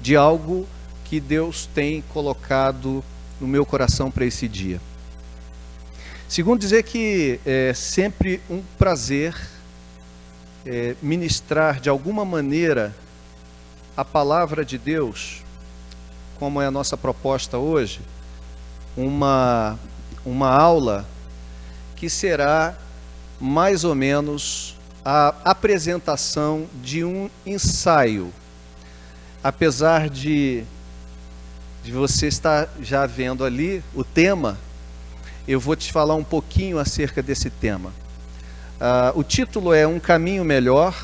de algo que Deus tem colocado no meu coração para esse dia. Segundo, dizer que é sempre um prazer ministrar de alguma maneira a palavra de Deus, como é a nossa proposta hoje, uma aula que será mais ou menos a apresentação de um ensaio. Apesar de você estar já vendo ali o tema, eu vou te falar um pouquinho acerca desse tema. O título é Um Caminho Melhor,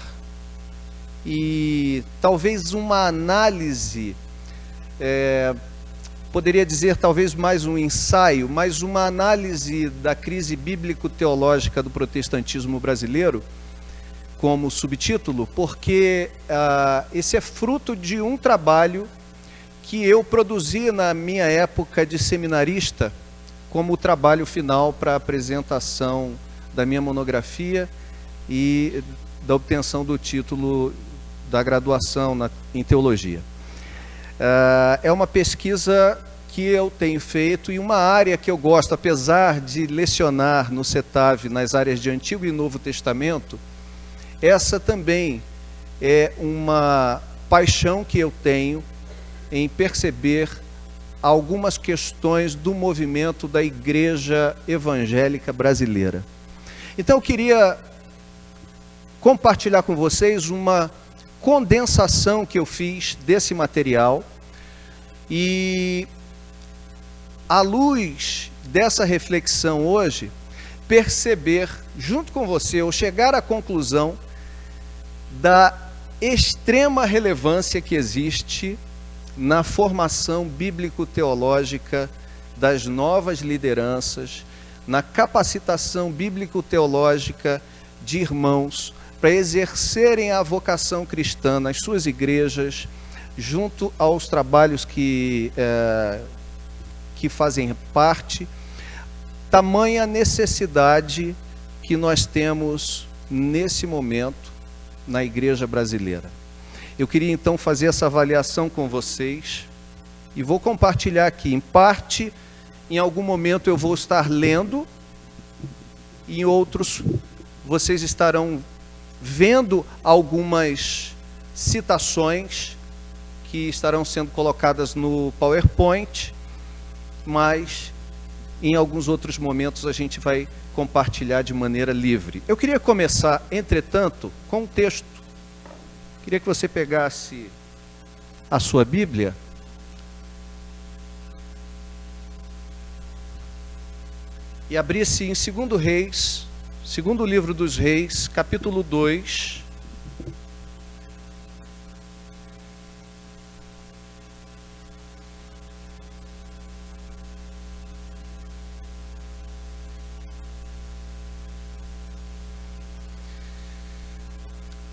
e talvez uma análise, poderia dizer talvez mais um ensaio, mas uma análise da crise bíblico-teológica do protestantismo brasileiro, como subtítulo, porque esse é fruto de um trabalho que eu produzi na minha época de seminarista, como o trabalho final para a apresentação da minha monografia e da obtenção do título da graduação em teologia. É uma pesquisa que eu tenho feito e uma área que eu gosto, apesar de lecionar no CETAV nas áreas de Antigo e Novo Testamento. Essa também é uma paixão que eu tenho em perceber algumas questões do movimento da Igreja Evangélica Brasileira. Então eu queria compartilhar com vocês uma condensação que eu fiz desse material e, à luz dessa reflexão hoje, perceber junto com você, ou chegar à conclusão da extrema relevância que existe na formação bíblico-teológica das novas lideranças, na capacitação bíblico-teológica de irmãos para exercerem a vocação cristã nas suas igrejas, junto aos trabalhos que fazem parte, tamanha necessidade que nós temos nesse momento na igreja brasileira. Eu queria então fazer essa avaliação com vocês e vou compartilhar aqui. Em parte, em algum momento eu vou estar lendo, e em outros vocês estarão vendo algumas citações que estarão sendo colocadas no PowerPoint, mas em alguns outros momentos a gente vai compartilhar de maneira livre. Eu queria começar, entretanto, com um texto. Queria que você pegasse a sua Bíblia e abrisse em 2 Reis, segundo livro dos Reis, capítulo 2.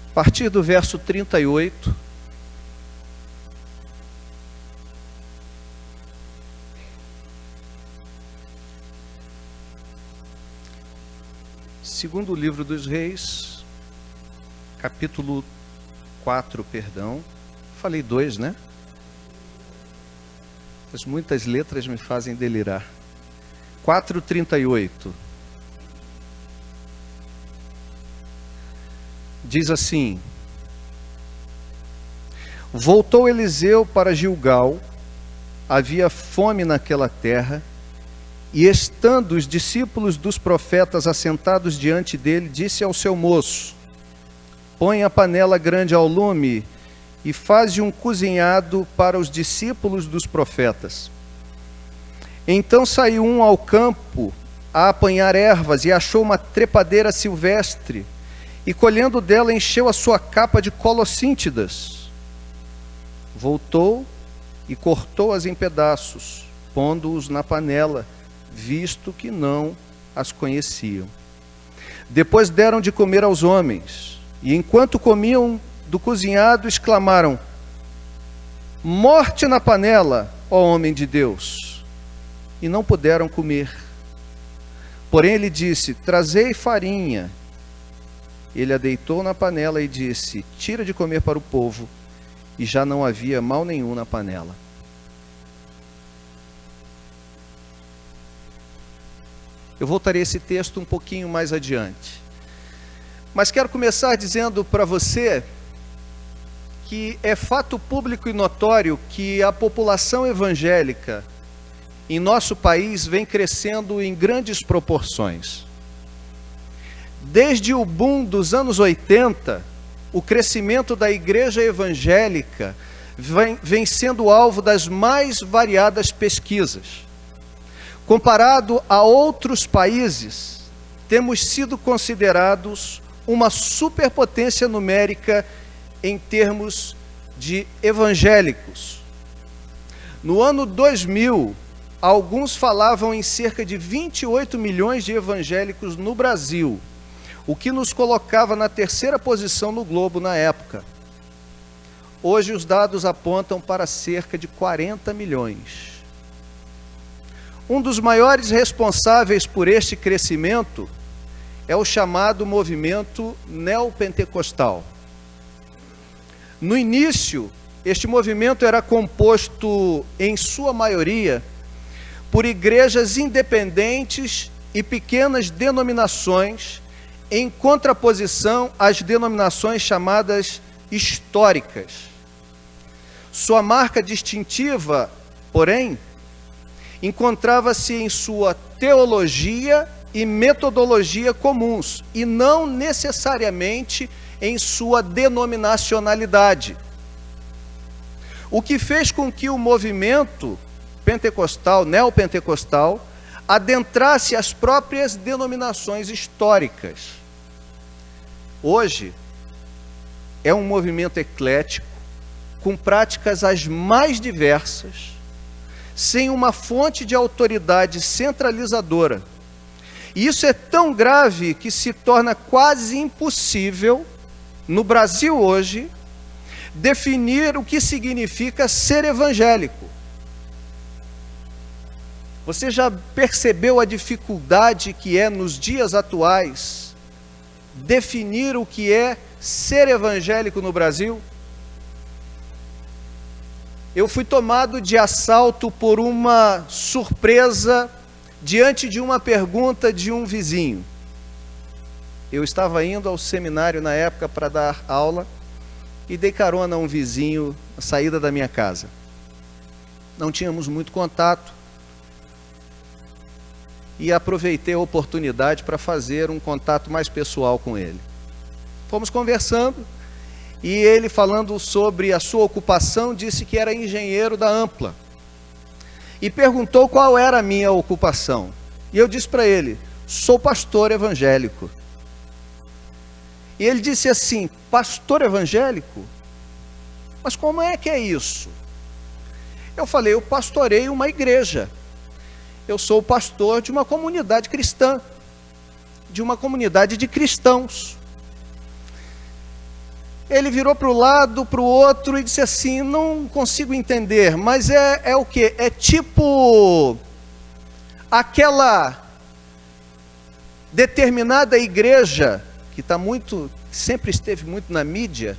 A partir do verso 38, segundo o livro dos Reis, capítulo 4, perdão. Falei 2, né? Mas muitas letras me fazem delirar. 4:38. Diz assim: Voltou Eliseu para Gilgal, havia fome naquela terra, e estando os discípulos dos profetas assentados diante dele, disse ao seu moço: Põe a panela grande ao lume e faze um cozinhado para os discípulos dos profetas. Então saiu um ao campo a apanhar ervas e achou uma trepadeira silvestre, e colhendo dela encheu a sua capa de colossíntidas. Voltou e cortou-as em pedaços, pondo-os na panela, visto que não as conheciam. Depois deram de comer aos homens, e enquanto comiam do cozinhado, exclamaram: Morte na panela, ó homem de Deus! E não puderam comer. Porém ele disse: Trazei farinha. Ele a deitou na panela e disse: Tira de comer para o povo. e já não havia mal nenhum na panela. Eu voltarei a esse texto um pouquinho mais adiante. Mas quero começar dizendo para você que é fato público e notório que a população evangélica em nosso país vem crescendo em grandes proporções. Desde o boom dos anos 80, o crescimento da igreja evangélica vem sendo alvo das mais variadas pesquisas. Comparado a outros países, temos sido considerados uma superpotência numérica em termos de evangélicos. No ano 2000, alguns falavam em cerca de 28 milhões de evangélicos no Brasil, o que nos colocava na terceira posição no globo na época. Hoje os dados apontam para cerca de 40 milhões. Um dos maiores responsáveis por este crescimento é o chamado movimento neopentecostal. No início, este movimento era composto, em sua maioria, por igrejas independentes e pequenas denominações, em contraposição às denominações chamadas históricas. Sua marca distintiva, porém, encontrava-se em sua teologia e metodologia comuns, e não necessariamente em sua denominacionalidade. O que fez com que o movimento pentecostal, neopentecostal, adentrasse as próprias denominações históricas. Hoje, é um movimento eclético, com práticas as mais diversas, sem uma fonte de autoridade centralizadora. E isso é tão grave que se torna quase impossível, no Brasil hoje, definir o que significa ser evangélico. Você já percebeu a dificuldade que é, nos dias atuais, definir o que é ser evangélico no Brasil? Eu fui tomado de assalto por uma surpresa diante de uma pergunta de um vizinho. Eu estava indo ao seminário na época para dar aula e dei carona a um vizinho na saída da minha casa. Não tínhamos muito contato e aproveitei a oportunidade para fazer um contato mais pessoal com ele. Fomos conversando e ele, falando sobre a sua ocupação, disse que era engenheiro da Ampla e perguntou qual era a minha ocupação. E eu disse para ele: sou pastor evangélico. E ele disse assim: pastor evangélico? Mas como é que é isso? Eu falei: eu pastoreio uma igreja. Eu sou o pastor de uma comunidade cristã, de uma comunidade de cristãos. Ele virou para o lado, para o outro e disse assim: não consigo entender, mas é o quê? É tipo aquela determinada igreja que sempre esteve muito na mídia.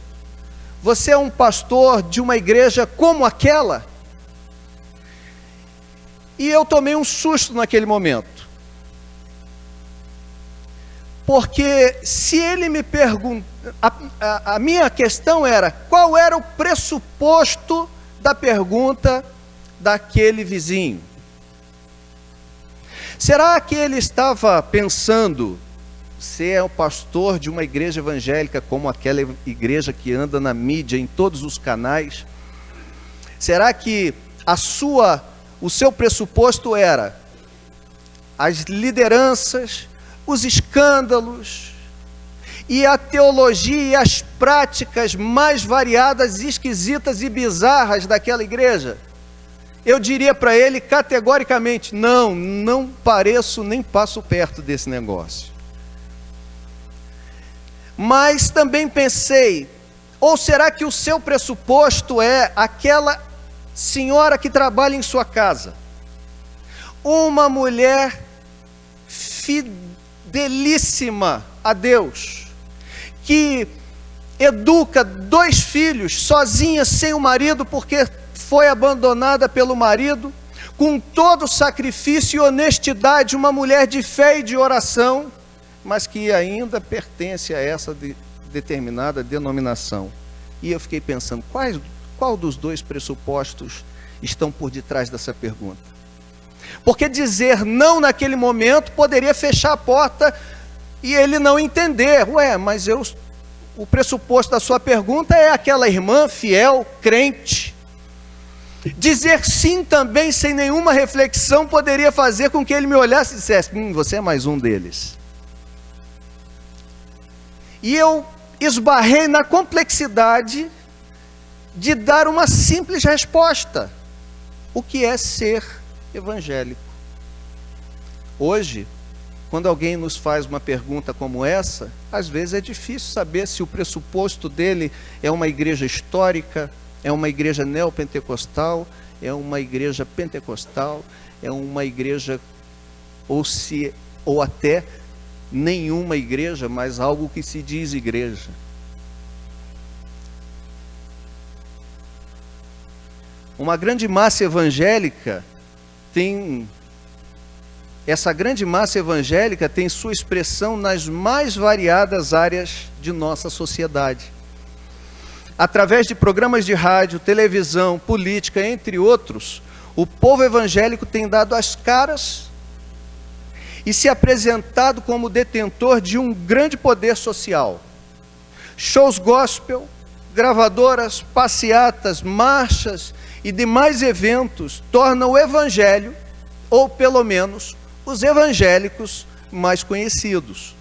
Você é um pastor de uma igreja como aquela? E eu tomei um susto naquele momento. Porque se ele me pergunta, a minha questão era: qual era o pressuposto da pergunta daquele vizinho? Será que ele estava pensando: você é o pastor de uma igreja evangélica como aquela igreja que anda na mídia, em todos os canais? Será que o seu pressuposto era as lideranças, os escândalos e a teologia e as práticas mais variadas, esquisitas e bizarras daquela igreja? Eu diria para ele categoricamente: não pareço nem passo perto desse negócio. Mas também pensei: ou será que o seu pressuposto é aquela senhora que trabalha em sua casa, uma mulher fidelíssima a Deus, que educa 2 filhos, sozinha, sem o marido, porque foi abandonada pelo marido, com todo sacrifício e honestidade, uma mulher de fé e de oração, mas que ainda pertence a essa determinada denominação. E eu fiquei pensando, qual dos 2 pressupostos estão por detrás dessa pergunta? Porque dizer não naquele momento poderia fechar a porta e ele não entender. Ué, mas o pressuposto da sua pergunta é aquela irmã fiel, crente. Dizer sim também, sem nenhuma reflexão, poderia fazer com que ele me olhasse e dissesse, você é mais um deles. E eu esbarrei na complexidade de dar uma simples resposta. O que é ser evangélico? Hoje, quando alguém nos faz uma pergunta como essa, às vezes é difícil saber se o pressuposto dele é uma igreja histórica, é uma igreja neopentecostal, é uma igreja pentecostal, é uma igreja, ou até nenhuma igreja, mas algo que se diz igreja. Uma grande massa evangélica essa grande massa evangélica tem sua expressão nas mais variadas áreas de nossa sociedade. Através de programas de rádio, televisão, política, entre outros, o povo evangélico tem dado as caras e se apresentado como detentor de um grande poder social. Shows gospel, gravadoras, passeatas, marchas e demais eventos tornam o evangelho, ou pelo menos os evangélicos, mais conhecidos.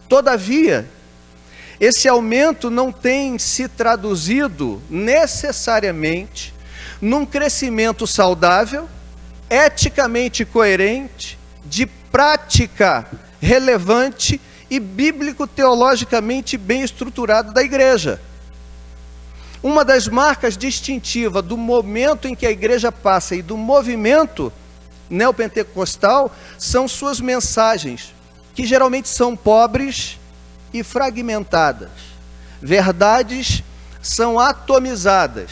Todavia, esse aumento não tem se traduzido necessariamente num crescimento saudável, eticamente coerente, de prática relevante e bíblico-teologicamente bem estruturado da igreja. Uma das marcas distintivas do momento em que a igreja passa e do movimento neopentecostal são suas mensagens, que geralmente são pobres e fragmentadas. Verdades são atomizadas.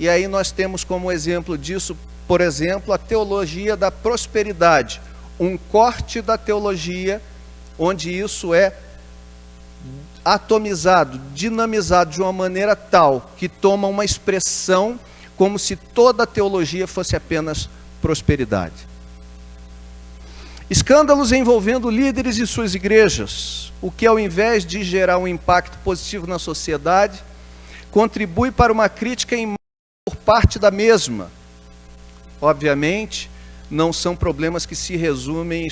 E aí nós temos como exemplo disso, por exemplo, a teologia da prosperidade, um corte da teologia onde isso é atomizado, dinamizado de uma maneira tal que toma uma expressão como se toda a teologia fosse apenas prosperidade. Escândalos envolvendo líderes e suas igrejas, o que ao invés de gerar um impacto positivo na sociedade, contribui para uma crítica por parte da mesma. Obviamente, não são problemas que se resumem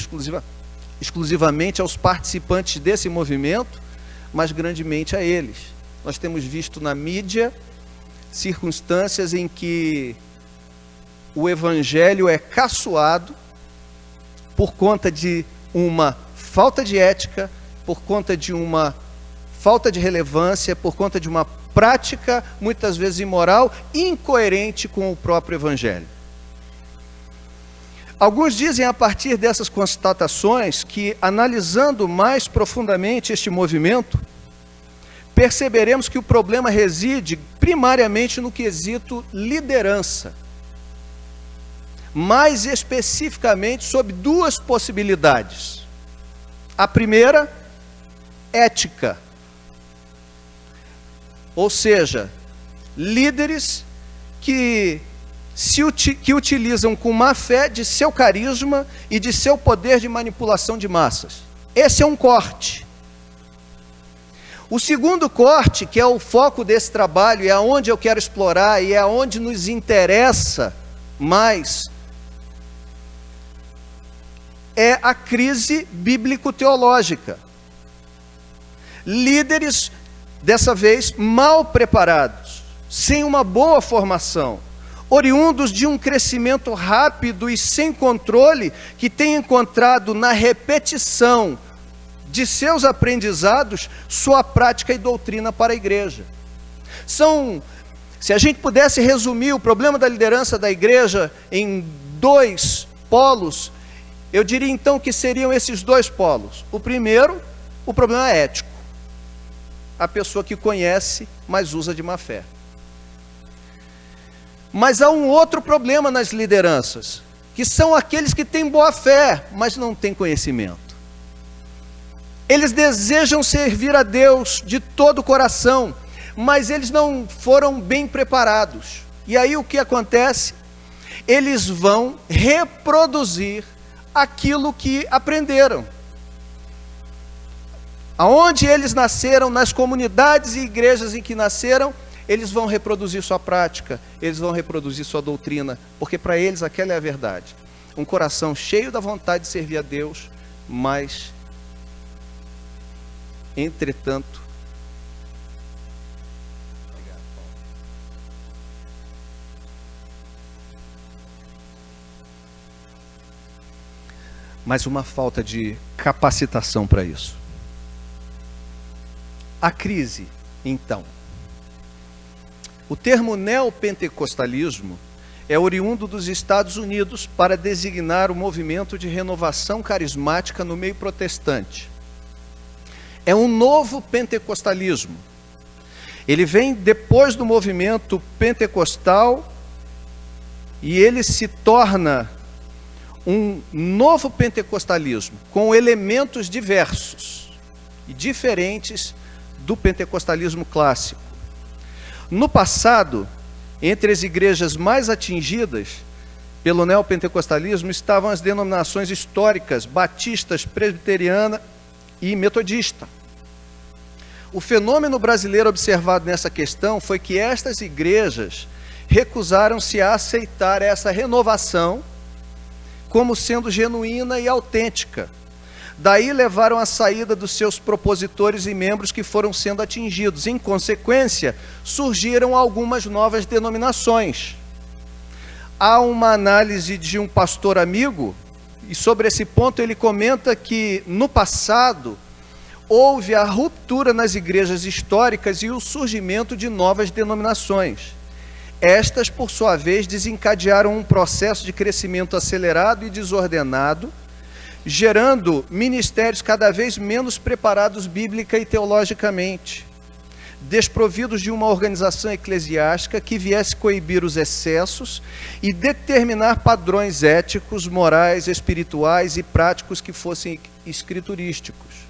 exclusivamente aos participantes desse movimento, mas grandemente a eles. Nós temos visto na mídia circunstâncias em que o evangelho é caçoado por conta de uma falta de ética, por conta de uma falta de relevância, por conta de uma prática muitas vezes imoral, incoerente com o próprio evangelho. Alguns dizem a partir dessas constatações que, analisando mais profundamente este movimento, perceberemos que o problema reside primariamente no quesito liderança. Mais especificamente sobre 2 possibilidades. A primeira, ética. Ou seja, líderes que utilizam com má fé de seu carisma e de seu poder de manipulação de massas. Esse é um corte. O segundo corte, que é o foco desse trabalho, é aonde eu quero explorar e é aonde nos interessa mais, é a crise bíblico-teológica. Líderes, dessa vez, mal preparados, sem uma boa formação, oriundos de um crescimento rápido e sem controle, que têm encontrado na repetição de seus aprendizados sua prática e doutrina para a igreja. Se a gente pudesse resumir o problema da liderança da igreja em 2 polos, eu diria então que seriam esses 2 polos. O primeiro, o problema ético. a pessoa que conhece, mas usa de má fé. Mas há um outro problema nas lideranças, que são aqueles que têm boa fé, mas não têm conhecimento. Eles desejam servir a Deus de todo o coração, mas eles não foram bem preparados. E aí o que acontece? Eles vão reproduzir aquilo que aprenderam. Aonde eles nasceram, nas comunidades e igrejas em que nasceram, eles vão reproduzir sua prática, eles vão reproduzir sua doutrina, porque para eles aquela é a verdade. Um coração cheio da vontade de servir a Deus, mas, entretanto, mas uma falta de capacitação para isso. A crise, então. O termo neopentecostalismo é oriundo dos Estados Unidos para designar o movimento de renovação carismática no meio protestante. É um novo pentecostalismo. Ele vem depois do movimento pentecostal e ele se torna um novo pentecostalismo, com elementos diversos e diferentes do pentecostalismo clássico. No passado, entre as igrejas mais atingidas pelo neopentecostalismo estavam as denominações históricas batistas, presbiteriana e metodista. O fenômeno brasileiro observado nessa questão foi que estas igrejas recusaram-se a aceitar essa renovação como sendo genuína e autêntica. Daí levaram à saída dos seus propositores e membros que foram sendo atingidos. Em consequência, surgiram algumas novas denominações. Há uma análise de um pastor amigo, e sobre esse ponto ele comenta que, no passado, houve a ruptura nas igrejas históricas e o surgimento de novas denominações. Estas, por sua vez, desencadearam um processo de crescimento acelerado e desordenado, gerando ministérios cada vez menos preparados bíblica e teologicamente, desprovidos de uma organização eclesiástica que viesse coibir os excessos e determinar padrões éticos, morais, espirituais e práticos que fossem escriturísticos.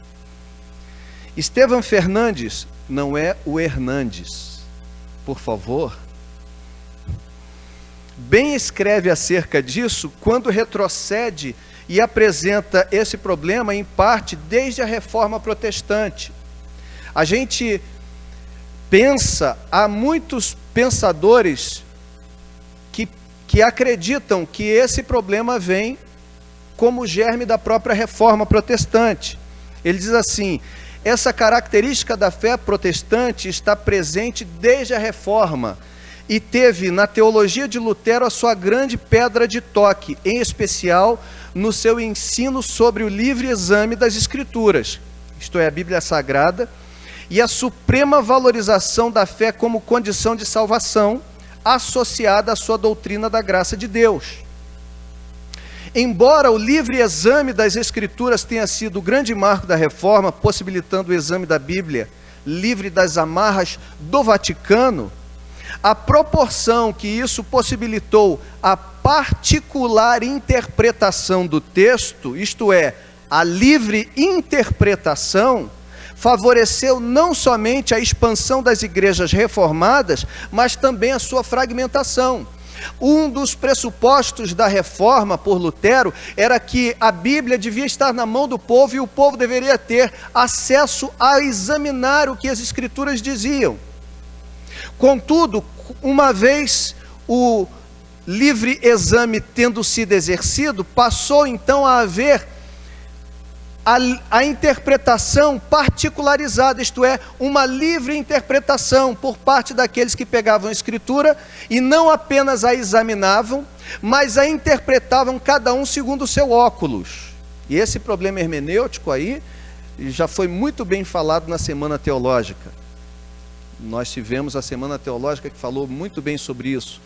Estevão Fernandes, não é o Hernandes, por favor, bem escreve acerca disso quando retrocede e apresenta esse problema, em parte, desde a Reforma Protestante. A gente pensa, há muitos pensadores que acreditam que esse problema vem como germe da própria Reforma Protestante. Ele diz assim: essa característica da fé protestante está presente desde a Reforma, e teve na teologia de Lutero a sua grande pedra de toque, em especial no seu ensino sobre o livre exame das Escrituras, isto é, a Bíblia Sagrada, e a suprema valorização da fé como condição de salvação, associada à sua doutrina da graça de Deus. Embora o livre exame das Escrituras tenha sido o grande marco da Reforma, possibilitando o exame da Bíblia livre das amarras do Vaticano, a proporção que isso possibilitou a particular interpretação do texto, isto é, a livre interpretação, favoreceu não somente a expansão das igrejas reformadas, mas também a sua fragmentação. Um dos pressupostos da reforma por Lutero era que a Bíblia devia estar na mão do povo e o povo deveria ter acesso a examinar o que as Escrituras diziam. Contudo, uma vez o livre exame tendo sido exercido, passou então a haver a interpretação particularizada, isto é, uma livre interpretação por parte daqueles que pegavam a Escritura e não apenas a examinavam, mas a interpretavam cada um segundo o seu óculos. E esse problema hermenêutico aí já foi muito bem falado na Semana Teológica. Nós tivemos a Semana Teológica que falou muito bem sobre isso.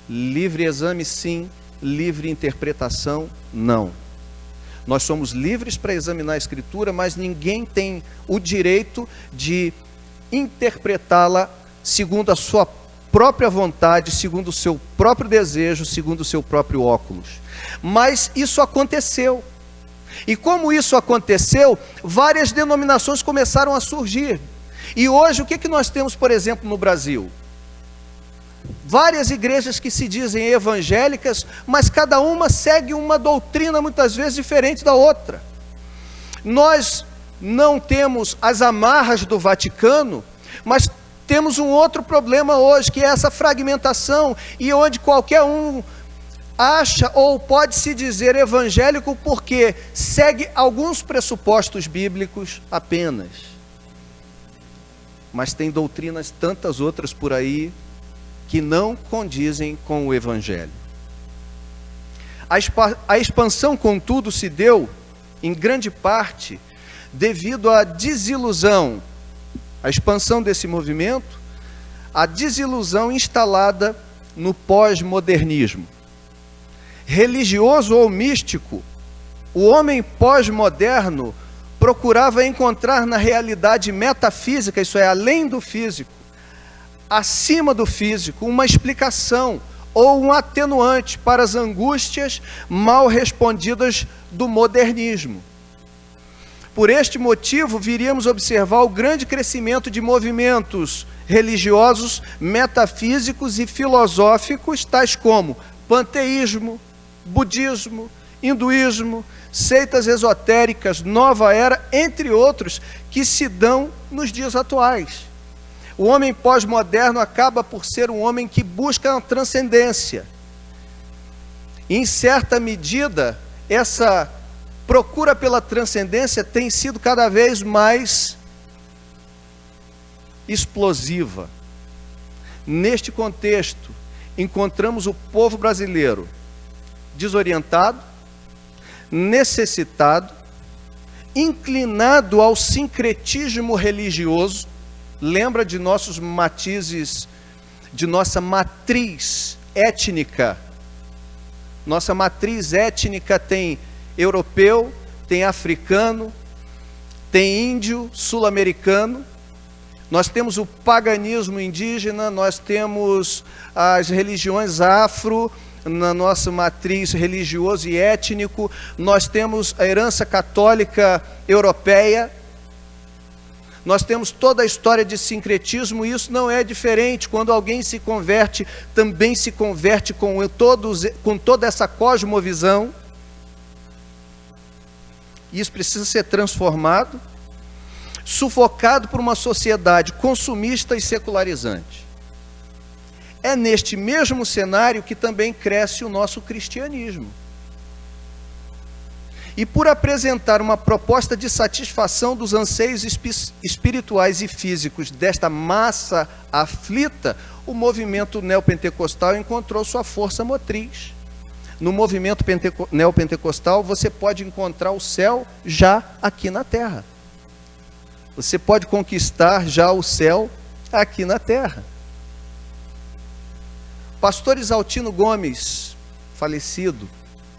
Livre exame sim, livre interpretação não. Nós somos livres para examinar a Escritura, mas ninguém tem o direito de interpretá-la segundo a sua própria vontade, segundo o seu próprio desejo, segundo o seu próprio óculos. Mas isso aconteceu. E como isso aconteceu, várias denominações começaram a surgir. E hoje, o que nós temos, por exemplo, no Brasil? Várias igrejas que se dizem evangélicas, mas cada uma segue uma doutrina muitas vezes diferente da outra. Nós não temos as amarras do Vaticano, mas temos um outro problema hoje, que é essa fragmentação, e onde qualquer um acha ou pode se dizer evangélico porque segue alguns pressupostos bíblicos apenas. Mas tem doutrinas tantas outras por aí que não condizem com o evangelho. A expansão, contudo, se deu em grande parte devido à desilusão, a expansão desse movimento, a desilusão instalada no pós-modernismo. Religioso ou místico, o homem pós-moderno procurava encontrar na realidade metafísica, isso é, além do físico, acima do físico, uma explicação ou um atenuante para as angústias mal respondidas do modernismo. Por este motivo, viríamos observar o grande crescimento de movimentos religiosos, metafísicos e filosóficos, tais como panteísmo, budismo, hinduísmo, seitas esotéricas, nova era, entre outros, que se dão nos dias atuais. O homem pós-moderno acaba por ser um homem que busca a transcendência. E, em certa medida, essa procura pela transcendência tem sido cada vez mais explosiva. Neste contexto, encontramos o povo brasileiro desorientado, necessitado, inclinado ao sincretismo religioso. Lembra de nossos matizes, de nossa matriz étnica. Nossa matriz étnica tem europeu, tem africano, tem índio, sul-americano. Nós temos o paganismo indígena, nós temos as religiões afro, na nossa matriz religioso e étnico, nós temos a herança católica europeia, nós temos toda a história de sincretismo, e isso não é diferente. Quando alguém se converte, também se converte com toda essa cosmovisão. Isso precisa ser transformado, sufocado por uma sociedade consumista e secularizante. É neste mesmo cenário que também cresce o nosso cristianismo. E por apresentar uma proposta de satisfação dos anseios espirituais e físicos desta massa aflita, o movimento neopentecostal encontrou sua força motriz. No movimento neopentecostal, você pode encontrar o céu já aqui na terra. Você pode conquistar já o céu aqui na terra. Pastor Isaltino Gomes, falecido,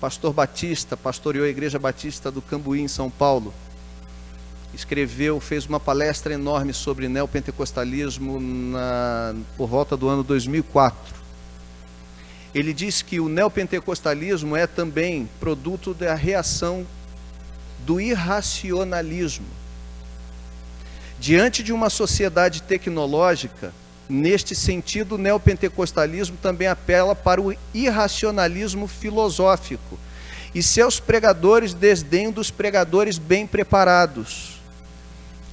pastor batista, pastoreou a Igreja Batista do Cambuí, em São Paulo. Fez uma palestra enorme sobre neopentecostalismo por volta do ano 2004. Ele disse que o neopentecostalismo é também produto da reação do irracionalismo. Diante de uma sociedade tecnológica, neste sentido, o neopentecostalismo também apela para o irracionalismo filosófico, e seus pregadores desdenham dos pregadores bem preparados.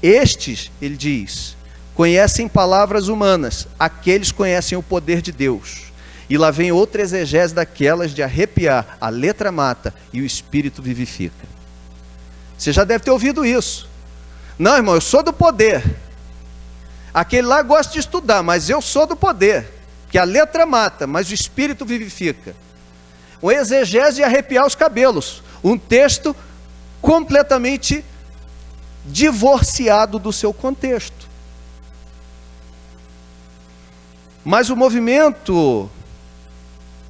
Estes, ele diz, conhecem palavras humanas, aqueles conhecem o poder de Deus. E lá vem outra exegese daquelas de arrepiar: a letra mata e o espírito vivifica. Você já deve ter ouvido isso. Não, irmão, eu sou do poder. Aquele lá gosta de estudar, mas eu sou do poder. Que a letra mata, mas o espírito vivifica. O exegese de arrepiar os cabelos. Um texto completamente divorciado do seu contexto. Mas o movimento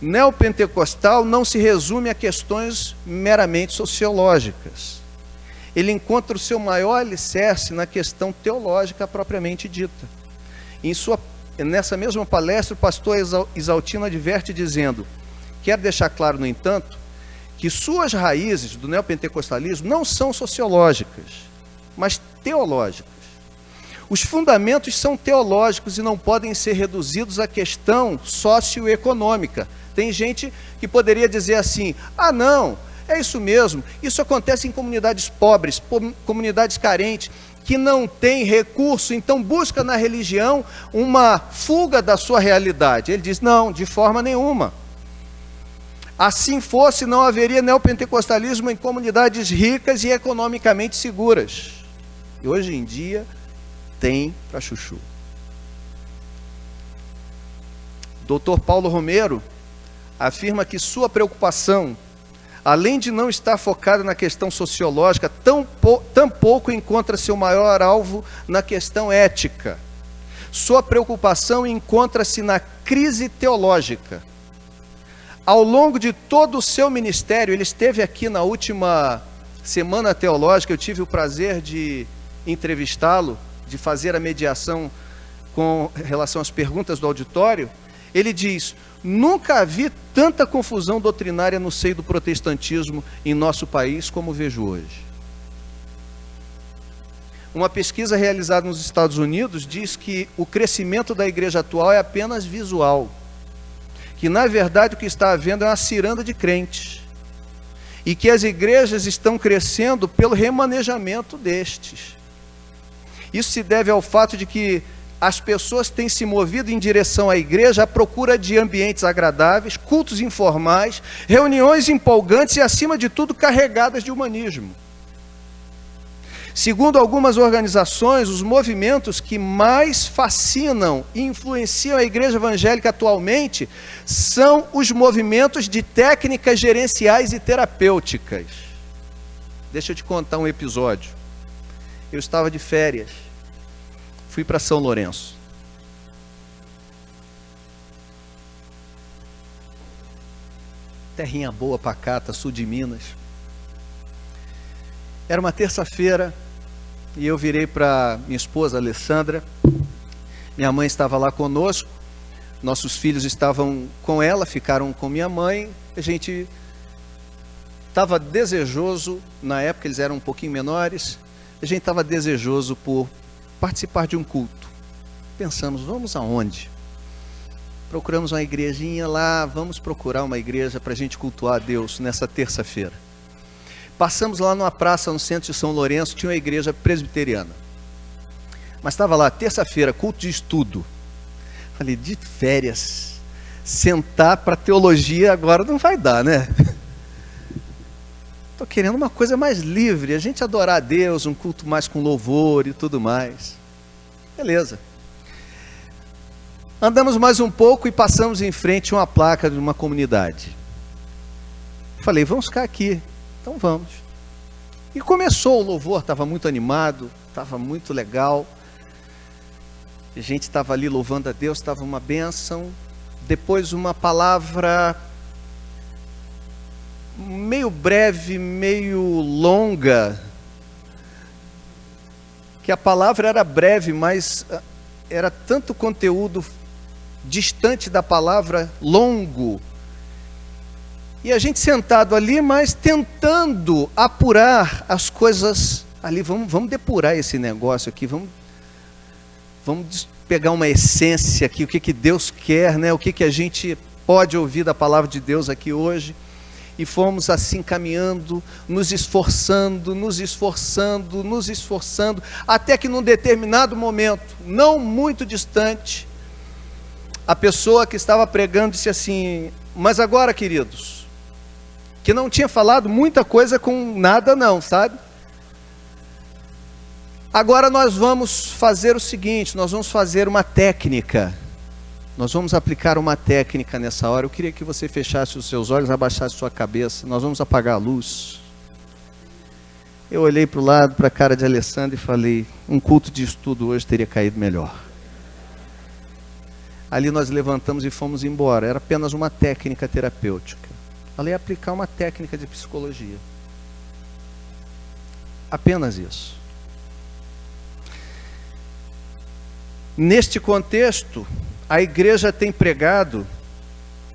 neopentecostal não se resume a questões meramente sociológicas. ele encontra o seu maior alicerce na questão teológica propriamente dita. Nessa mesma palestra, o pastor Isaltino adverte dizendo: quer deixar claro, no entanto, que suas raízes do neopentecostalismo não são sociológicas, mas teológicas. Os fundamentos são teológicos e não podem ser reduzidos à questão socioeconômica. Tem gente que poderia dizer assim: ah, não, é isso mesmo, isso acontece em comunidades pobres, comunidades carentes, que não tem recurso, então busca na religião uma fuga da sua realidade. Ele diz: não, de forma nenhuma. Assim fosse, não haveria neopentecostalismo em comunidades ricas e economicamente seguras. E hoje em dia tem para chuchu. Dr. Paulo Romero afirma que sua preocupação, além de não estar focada na questão sociológica, tampouco encontra seu maior alvo na questão ética. Sua preocupação encontra-se na crise teológica. Ao longo de todo o seu ministério, ele esteve aqui na última semana teológica, eu tive o prazer de entrevistá-lo, de fazer a mediação com relação às perguntas do auditório. Ele diz: nunca vi tanta confusão doutrinária no seio do protestantismo em nosso país como vejo hoje. Uma pesquisa realizada nos Estados Unidos diz que o crescimento da igreja atual é apenas visual, que na verdade o que está havendo é uma ciranda de crentes, e que as igrejas estão crescendo pelo remanejamento destes. Isso se deve ao fato de que as pessoas têm se movido em direção à igreja à procura de ambientes agradáveis, cultos informais, reuniões empolgantes e, acima de tudo, carregadas de humanismo. Segundo algumas organizações, os movimentos que mais fascinam e influenciam a igreja evangélica atualmente são os movimentos de técnicas gerenciais e terapêuticas. Deixa eu te contar um episódio. Eu estava de férias, fui para São Lourenço. Terrinha boa, pacata, sul de Minas. Era uma terça-feira e eu virei para minha esposa, Alessandra. Minha mãe estava lá conosco, nossos filhos estavam com ela, ficaram com minha mãe. A gente estava desejoso, na época eles eram um pouquinho menores, a gente estava desejoso por participar de um culto. Pensamos: vamos aonde? Procuramos uma igrejinha lá, vamos procurar uma igreja para a gente cultuar a Deus nessa terça-feira. Passamos lá numa praça no centro de São Lourenço, tinha uma igreja presbiteriana. Mas estava lá, terça-feira, culto de estudo. Falei: de férias, sentar para teologia agora não vai dar, né? Estou querendo uma coisa mais livre, a gente adorar a Deus, um culto mais com louvor e tudo mais. Beleza. Andamos mais um pouco e passamos em frente a uma placa de uma comunidade. Falei: vamos ficar aqui. Então vamos. E começou o louvor, estava muito animado, estava muito legal. A gente estava ali louvando a Deus, estava uma bênção. Depois uma palavra meio breve, meio longa. Que a palavra era breve, mas era tanto conteúdo distante da palavra longo. E a gente sentado ali, mas tentando apurar as coisas ali. Vamos depurar esse negócio aqui, vamos pegar uma essência aqui, o que Deus quer, né? O que a gente pode ouvir da palavra de Deus aqui hoje. E fomos assim caminhando, nos esforçando, até que num determinado momento, não muito distante, a pessoa que estava pregando disse assim: mas agora, queridos, que não tinha falado muita coisa com nada não, sabe? Agora nós vamos fazer o seguinte, nós vamos fazer uma técnica. Nós vamos aplicar uma técnica nessa hora. Eu queria que você fechasse os seus olhos, abaixasse sua cabeça. Nós vamos apagar a luz. Eu olhei para o lado, para a cara de Alessandra e falei: um culto de estudo hoje teria caído melhor. Ali nós levantamos e fomos embora. Era apenas uma técnica terapêutica. Ela ia aplicar uma técnica de psicologia. Apenas isso. Neste contexto, a igreja tem pregado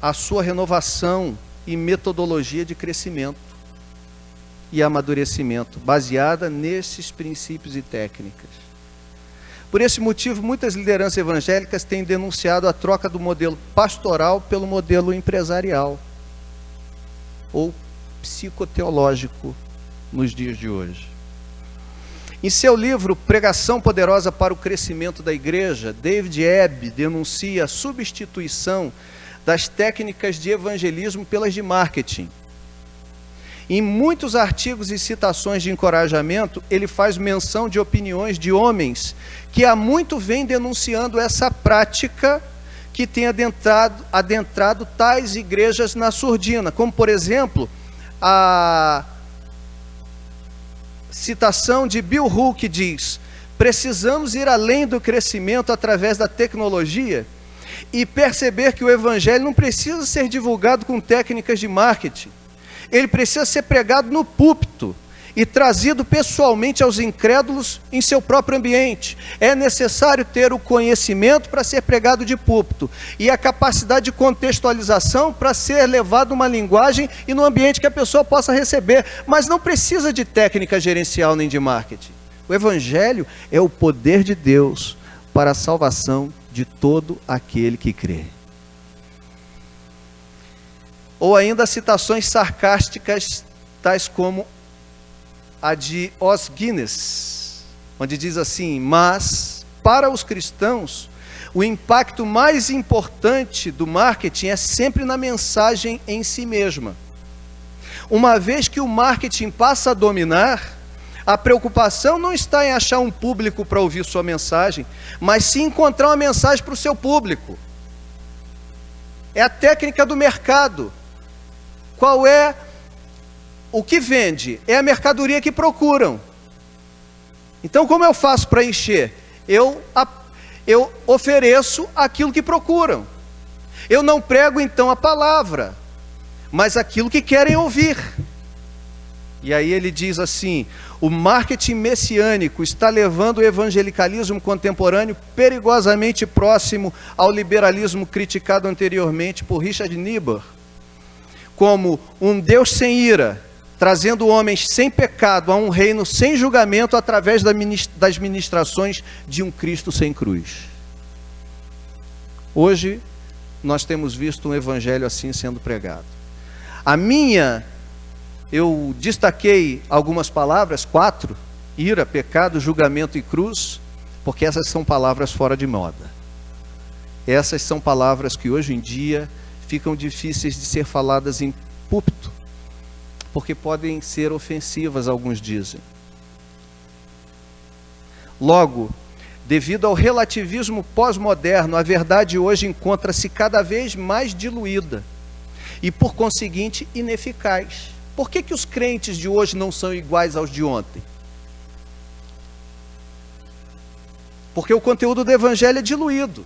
a sua renovação e metodologia de crescimento e amadurecimento, baseada nesses princípios e técnicas. Por esse motivo, muitas lideranças evangélicas têm denunciado a troca do modelo pastoral pelo modelo empresarial ou psicoteológico nos dias de hoje. Em seu livro Pregação Poderosa para o Crescimento da Igreja, David Ebb denuncia a substituição das técnicas de evangelismo pelas de marketing. Em muitos artigos e citações de encorajamento, ele faz menção de opiniões de homens que há muito vêm denunciando essa prática que tem adentrado tais igrejas na surdina, como, por exemplo, a citação de Bill Hall, que diz: precisamos ir além do crescimento através da tecnologia e perceber que o evangelho não precisa ser divulgado com técnicas de marketing. Ele precisa ser pregado no púlpito e trazido pessoalmente aos incrédulos em seu próprio ambiente. É necessário ter o conhecimento para ser pregado de púlpito e a capacidade de contextualização para ser levado uma linguagem e no ambiente que a pessoa possa receber, mas não precisa de técnica gerencial nem de marketing. O evangelho é o poder de Deus para a salvação de todo aquele que crê. Ou ainda citações sarcásticas, tais como a de Os Guinness, onde diz assim: mas, para os cristãos, o impacto mais importante do marketing é sempre na mensagem em si mesma. Uma vez que o marketing passa a dominar, a preocupação não está em achar um público para ouvir sua mensagem, mas sim encontrar uma mensagem para o seu público. É a técnica do mercado. Qual é o que vende? É a mercadoria que procuram. Então, como eu faço para encher? Eu ofereço aquilo que procuram. Eu não prego então a palavra, mas aquilo que querem ouvir. E aí ele diz assim: o marketing messiânico está levando o evangelicalismo contemporâneo perigosamente próximo ao liberalismo criticado anteriormente por Richard Niebuhr, como um Deus sem ira, trazendo homens sem pecado a um reino sem julgamento através das ministrações de um Cristo sem cruz. Hoje, nós temos visto um evangelho assim sendo pregado. Eu destaquei algumas palavras, 4, ira, pecado, julgamento e cruz, porque essas são palavras fora de moda. Essas são palavras que hoje em dia ficam difíceis de ser faladas em púlpito, porque podem ser ofensivas, alguns dizem. Logo, devido ao relativismo pós-moderno, a verdade hoje encontra-se cada vez mais diluída e, por conseguinte, ineficaz. Por que os crentes de hoje não são iguais aos de ontem? Porque o conteúdo do evangelho é diluído.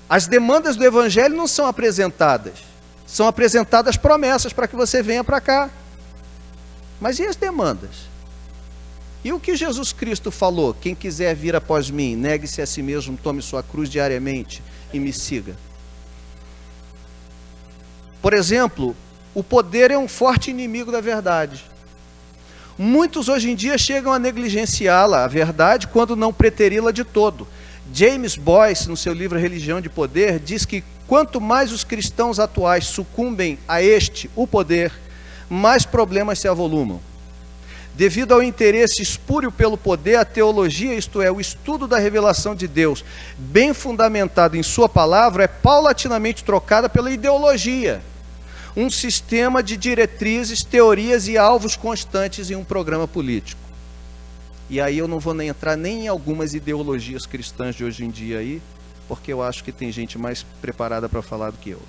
As demandas do evangelho não são apresentadas. São apresentadas promessas para que você venha para cá. Mas e as demandas? E o que Jesus Cristo falou? Quem quiser vir após mim, negue-se a si mesmo, tome sua cruz diariamente e me siga. Por exemplo, o poder é um forte inimigo da verdade. Muitos hoje em dia chegam a negligenciá-la, a verdade, quando não preteri-la de todo. James Boyce, no seu livro Religião de Poder, diz que quanto mais os cristãos atuais sucumbem a o poder, mais problemas se avolumam. Devido ao interesse espúrio pelo poder, a teologia, isto é, o estudo da revelação de Deus, bem fundamentado em sua palavra, é paulatinamente trocada pela ideologia. Um sistema de diretrizes, teorias e alvos constantes em um programa político. E aí eu não vou nem entrar nem em algumas ideologias cristãs de hoje em dia aí, porque eu acho que tem gente mais preparada para falar do que eu.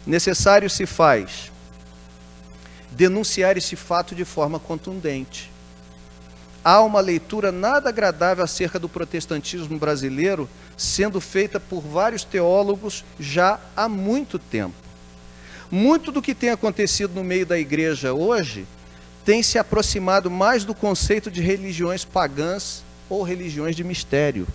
Necessário se faz denunciar esse fato de forma contundente. Há uma leitura nada agradável acerca do protestantismo brasileiro sendo feita por vários teólogos já há muito tempo. Muito do que tem acontecido no meio da igreja hoje tem se aproximado mais do conceito de religiões pagãs ou religiões de mistério.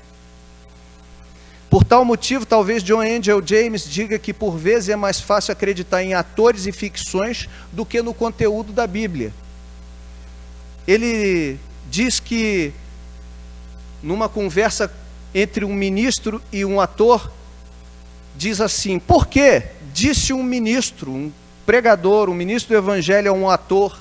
Por tal motivo, talvez John Angel James diga que por vezes é mais fácil acreditar em atores e ficções do que no conteúdo da Bíblia. Ele diz que numa conversa entre um ministro e um ator, diz assim: por que disse um ministro, um pregador, um ministro do evangelho a um ator,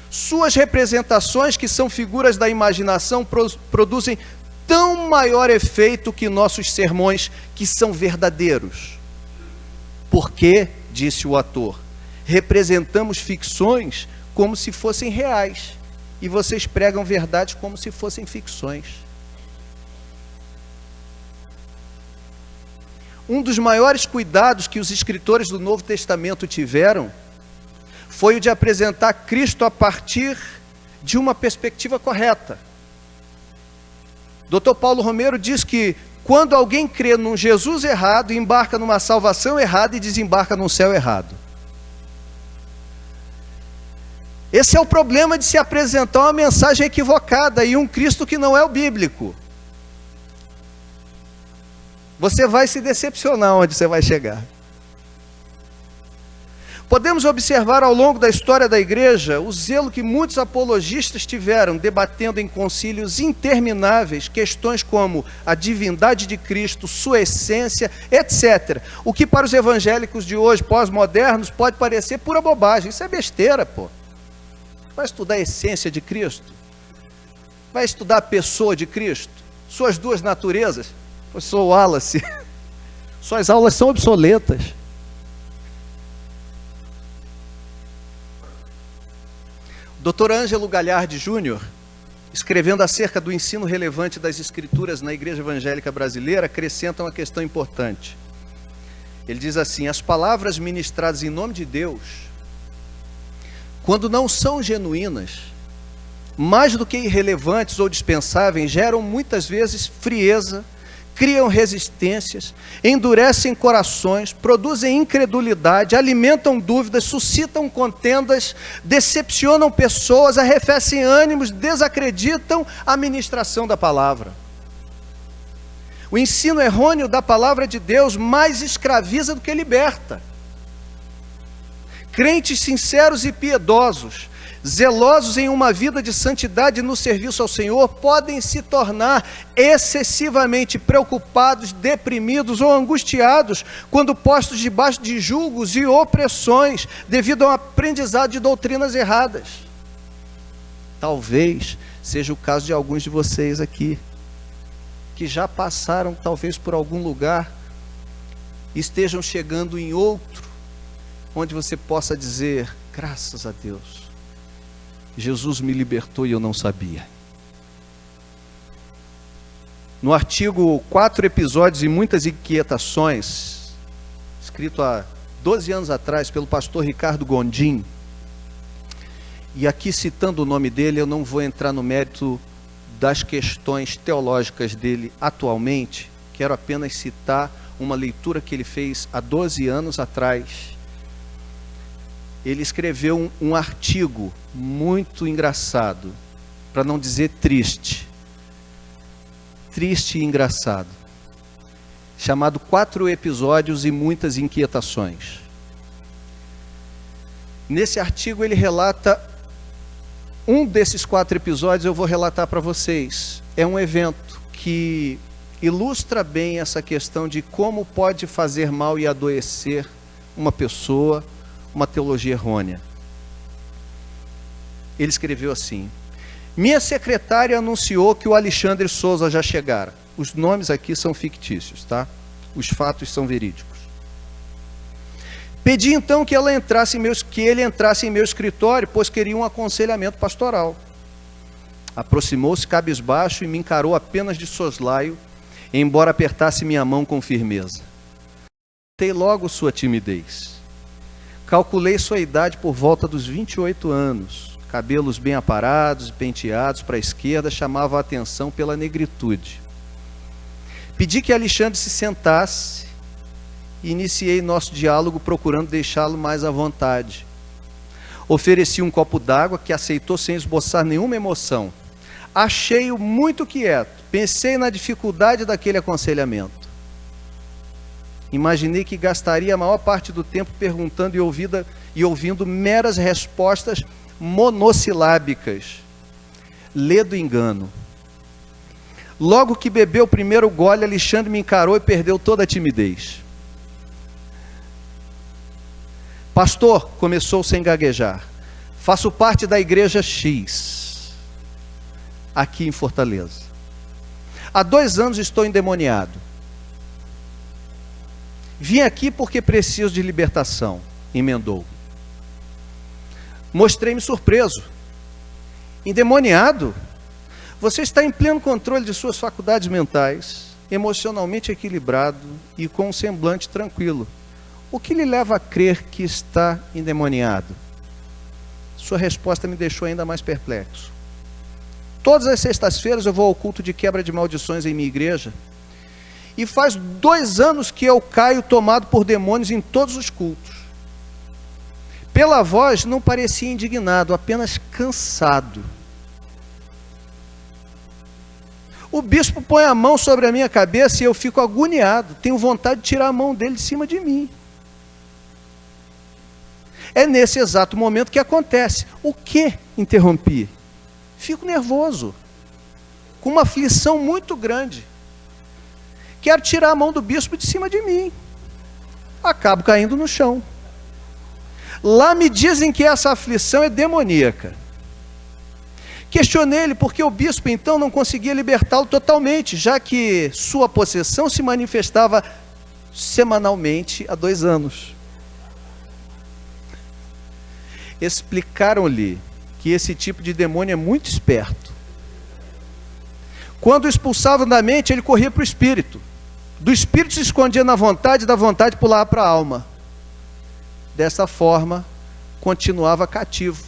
suas representações, que são figuras da imaginação, produzem tão maior efeito que nossos sermões, que são verdadeiros? Porque, disse o ator, representamos ficções como se fossem reais, e vocês pregam verdades como se fossem ficções. Um dos maiores cuidados que os escritores do Novo Testamento tiveram foi o de apresentar Cristo a partir de uma perspectiva correta. Dr. Paulo Romero diz que quando alguém crê num Jesus errado, embarca numa salvação errada e desembarca num céu errado. Esse é o problema de se apresentar uma mensagem equivocada e um Cristo que não é o bíblico. Você vai se decepcionar onde você vai chegar. Podemos observar ao longo da história da igreja o zelo que muitos apologistas tiveram, debatendo em concílios intermináveis questões como a divindade de Cristo, sua essência, etc. O que para os evangélicos de hoje, pós-modernos, pode parecer pura bobagem. Isso é besteira, pô. Vai estudar a essência de Cristo? Vai estudar a pessoa de Cristo? Suas duas naturezas? Professor Wallace, suas aulas são obsoletas. Dr. Ângelo Galhardi Júnior, escrevendo acerca do ensino relevante das Escrituras na Igreja Evangélica Brasileira, acrescenta uma questão importante. Ele diz assim: as palavras ministradas em nome de Deus, quando não são genuínas, mais do que irrelevantes ou dispensáveis, geram muitas vezes frieza, criam resistências, endurecem corações, produzem incredulidade, alimentam dúvidas, suscitam contendas, decepcionam pessoas, arrefecem ânimos, desacreditam a ministração da palavra. O ensino errôneo da palavra de Deus mais escraviza do que liberta. Crentes sinceros e piedosos, zelosos em uma vida de santidade no serviço ao Senhor, podem se tornar excessivamente preocupados, deprimidos ou angustiados quando postos debaixo de julgos e opressões devido a um aprendizado de doutrinas erradas. Talvez seja o caso de alguns de vocês aqui, que já passaram talvez por algum lugar e estejam chegando em outro, onde você possa dizer: graças a Deus, Jesus me libertou e eu não sabia. No artigo 4 episódios e muitas inquietações, escrito há 12 anos atrás pelo pastor Ricardo Gondim, e aqui citando o nome dele, eu não vou entrar no mérito das questões teológicas dele atualmente, quero apenas citar uma leitura que ele fez há 12 anos atrás. Ele escreveu um artigo muito engraçado, para não dizer triste e engraçado, chamado 4 episódios e muitas inquietações. Nesse artigo ele relata um desses 4 episódios, eu vou relatar para vocês. É um evento que ilustra bem essa questão de como pode fazer mal e adoecer uma pessoa, uma teologia errônea. Ele escreveu assim: minha secretária anunciou que o Alexandre Souza já chegara. Os nomes aqui são fictícios, tá? Os fatos são verídicos. Pedi então que ele entrasse em meu escritório, pois queria um aconselhamento pastoral. Aproximou-se cabisbaixo e me encarou apenas de soslaio, embora apertasse minha mão com firmeza. Notei logo sua timidez. Calculei sua idade por volta dos 28 anos. Cabelos bem aparados e penteados para a esquerda chamavam a atenção pela negritude. Pedi que Alexandre se sentasse e iniciei nosso diálogo procurando deixá-lo mais à vontade. Ofereci um copo d'água, que aceitou sem esboçar nenhuma emoção. Achei-o muito quieto. Pensei na dificuldade daquele aconselhamento. Imaginei que gastaria a maior parte do tempo perguntando e ouvindo meras respostas monossilábicas. Ledo engano. Logo que bebeu o primeiro gole, Alexandre me encarou e perdeu toda a timidez. Pastor, começou sem gaguejar, faço parte da igreja X, aqui em Fortaleza. Há 2 anos estou endemoniado. Vim aqui porque preciso de libertação, emendou. Mostrei-me surpreso. Endemoniado? Você está em pleno controle de suas faculdades mentais, emocionalmente equilibrado e com um semblante tranquilo. O que lhe leva a crer que está endemoniado? Sua resposta me deixou ainda mais perplexo. Todas as sextas-feiras eu vou ao culto de quebra de maldições em minha igreja. E faz 2 anos que eu caio tomado por demônios em todos os cultos. Pela voz não parecia indignado, apenas cansado. O bispo põe a mão sobre a minha cabeça e eu fico agoniado. Tenho vontade de tirar a mão dele de cima de mim. É nesse exato momento que acontece. O que? Interrompi. Fico nervoso, com uma aflição muito grande. Quero tirar a mão do bispo de cima de mim. Acabo caindo no chão. Lá me dizem que essa aflição é demoníaca. Questionei ele porque o bispo então não conseguia libertá-lo totalmente, já que sua possessão se manifestava semanalmente há 2 anos. Explicaram-lhe que esse tipo de demônio é muito esperto. Quando o expulsavam da mente, ele corria para o espírito. Do espírito se escondia na vontade, da vontade pulava para a alma. Dessa forma, continuava cativo,